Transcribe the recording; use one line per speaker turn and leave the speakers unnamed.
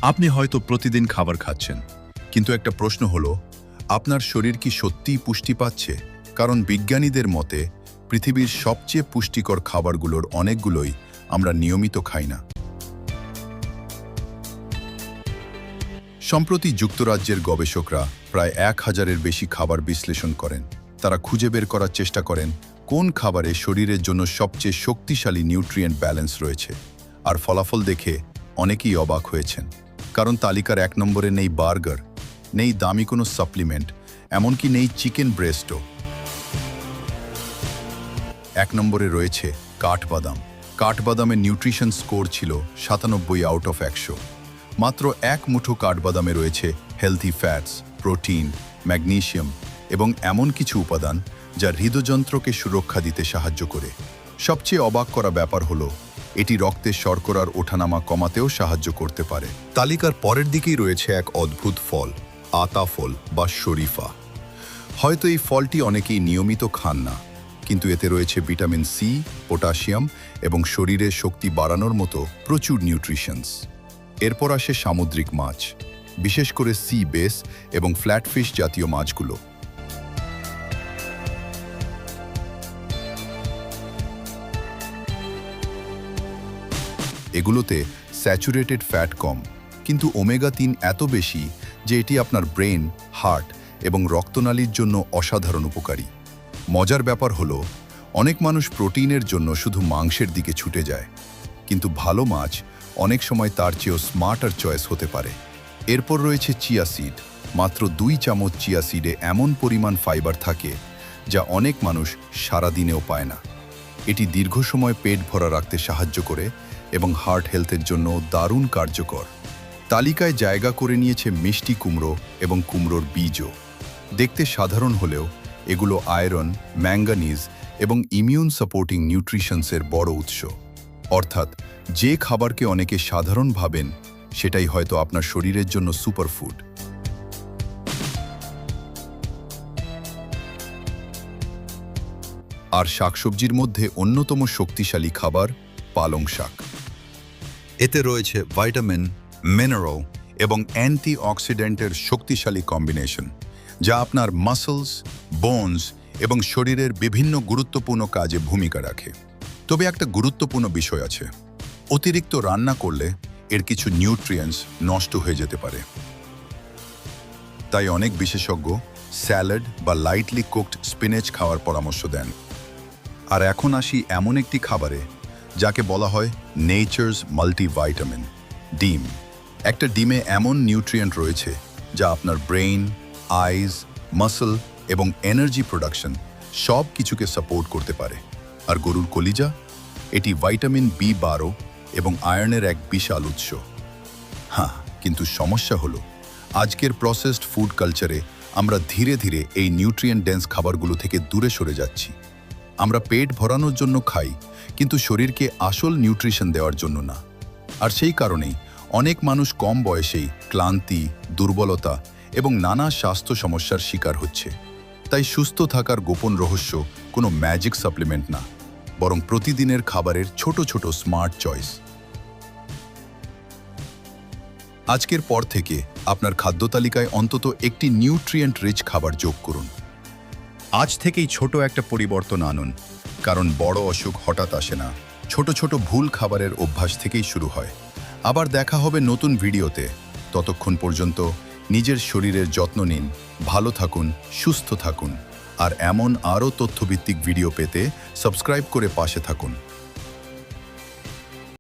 আপনি হয়তো প্রতিদিন খাবার খাচ্ছেন, কিন্তু একটা প্রশ্ন হলো, আপনার শরীর কি সত্যিই পুষ্টি পাচ্ছে? কারণ বিজ্ঞানীদের মতে পৃথিবীর সবচেয়ে পুষ্টিকর খাবারগুলোর অনেকগুলোই আমরা নিয়মিত খাই না। সম্প্রতি যুক্তরাজ্যের গবেষকরা প্রায় 1000-এর বেশি খাবার বিশ্লেষণ করেন। তারা খুঁজে বের করার চেষ্টা করেন কোন খাবারে শরীরের জন্য সবচেয়ে শক্তিশালী নিউট্রিয়েন্ট ব্যালেন্স রয়েছে। আর ফলাফল দেখে অনেকেই অবাক হয়েছেন, কারণ তালিকার 1 নম্বরে নেই বার্গার, নেই দামি কোনো সাপ্লিমেন্ট, এমনকি নেই চিকেন ব্রেস্টও। 1 নম্বরে রয়েছে কাঠবাদাম। কাঠবাদামের নিউট্রিশন স্কোর ছিল 97 আউট অফ 100। মাত্র 1 মুঠো কাঠবাদামে রয়েছে হেলথি ফ্যাটস, প্রোটিন, ম্যাগনেসিয়াম এবং এমন কিছু উপাদান যা হৃদযন্ত্রকে সুরক্ষা দিতে সাহায্য করে। সবচেয়ে অবাক করা ব্যাপার হলো, এটি রক্তের শর্করার ওঠানামা কমাতেও সাহায্য করতে পারে। তালিকার পরের দিকেই রয়েছে এক অদ্ভুত ফল, আতা ফল বা শরীফা। হয়তো এই ফলটি অনেকেই নিয়মিত খান না, কিন্তু এতে রয়েছে ভিটামিন সি, পটাশিয়াম এবং শরীরের শক্তি বাড়ানোর মতো প্রচুর নিউট্রিশনস। এরপর আসে সামুদ্রিক মাছ, বিশেষ করে সি বেস এবং ফ্ল্যাটফিশ জাতীয় মাছগুলো। এগুলোতে স্যাচুরেটেড ফ্যাট কম, কিন্তু ওমেগা-3 এত বেশি যে এটি আপনার ব্রেন, হার্ট এবং রক্তনালীর জন্য অসাধারণ উপকারী। মজার ব্যাপার হলো, অনেক মানুষ প্রোটিনের জন্য শুধু মাংসের দিকে ছুটে যায়, কিন্তু ভালো মাছ অনেক সময় তার চেয়েও স্মার্টার চয়েস হতে পারে। এরপর রয়েছে চিয়া সিড। মাত্র 2 চামচ চিয়া সিডে এমন পরিমাণ ফাইবার থাকে যা অনেক মানুষ সারাদিনেও পায় না। এটি দীর্ঘ সময় পেট ভরা রাখতে সাহায্য করে এবং হার্ট হেলথের জন্য দারুণ কার্যকর। তালিকায় জায়গা করে নিয়েছে মিষ্টি কুমড়ো এবং কুমড়োর বীজও। দেখতে সাধারণ হলেও এগুলো আয়রন, ম্যাঙ্গানিজ এবং ইমিউন সাপোর্টিং নিউট্রিশনসের বড় উৎস। অর্থাৎ যে খাবারকে অনেকে সাধারণ ভাবেন, সেটাই হয়তো আপনার শরীরের জন্য সুপারফুড। আর শাকসবজির মধ্যে অন্যতম শক্তিশালী খাবার পালং শাক। এতে রয়েছে ভিটামিন, মিনারেল এবং অ্যান্টিঅক্সিডেন্টের শক্তিশালী কম্বিনেশন, যা আপনার মাসলস, বোনস এবং শরীরের বিভিন্ন গুরুত্বপূর্ণ কাজে ভূমিকা রাখে। তবে একটা গুরুত্বপূর্ণ বিষয় আছে, অতিরিক্ত রান্না করলে এর কিছু নিউট্রিয়েন্টস নষ্ট হয়ে যেতে পারে। তাই অনেক বিশেষজ্ঞ স্যালাড বা লাইটলি কুকড স্পিনেচ খাওয়ার পরামর্শ দেন। আর এখন আসি এমন একটি খাবারে যাকে বলা হয় নেচারস মাল্টিভাইটামিন, ডিম। একটা ডিমে এমন নিউট্রিয়েন্ট রয়েছে যা আপনার ব্রেইন, আইজ, মাসল এবং এনার্জি প্রোডাকশন সব কিছুকে সাপোর্ট করতে পারে। আর গরুর কলিজা, এটি ভিটামিন B12 এবং আয়রনের এক বিশাল উৎস। হ্যাঁ, কিন্তু সমস্যা হলো, আজকের প্রসেসড ফুড কালচারে আমরা ধীরে ধীরে এই নিউট্রিয়েন্ট ডেন্স খাবারগুলো থেকে দূরে সরে যাচ্ছি। আমরা পেট ভরানোর জন্য খাই, কিন্তু শরীরকে আসল নিউট্রিশন দেওয়ার জন্য না। আর সেই কারণেই অনেক মানুষ কম বয়সেই ক্লান্তি, দুর্বলতা এবং নানা স্বাস্থ্য সমস্যার শিকার হচ্ছে। তাই সুস্থ থাকার গোপন রহস্য কোনো ম্যাজিক সাপ্লিমেন্ট না, বরং প্রতিদিনের খাবারের ছোট ছোট স্মার্ট চয়েস। আজকের পর থেকে আপনার খাদ্য তালিকায় অন্তত একটি নিউট্রিয়েন্ট রিচ খাবার যোগ করুন। আজ থেকেই ছোট একটা পরিবর্তন আনুন, কারণ বড় অসুখ হঠাৎ আসে না, ছোট ছোট ভুল খাবারের অভ্যাস থেকেই শুরু হয়। আবার দেখা হবে নতুন ভিডিওতে। ততক্ষণ পর্যন্ত নিজের শরীরের যত্ন নিন, ভালো থাকুন, সুস্থ থাকুন। আর এমন আরও তথ্যভিত্তিক ভিডিও পেতে সাবস্ক্রাইব করে পাশে থাকুন।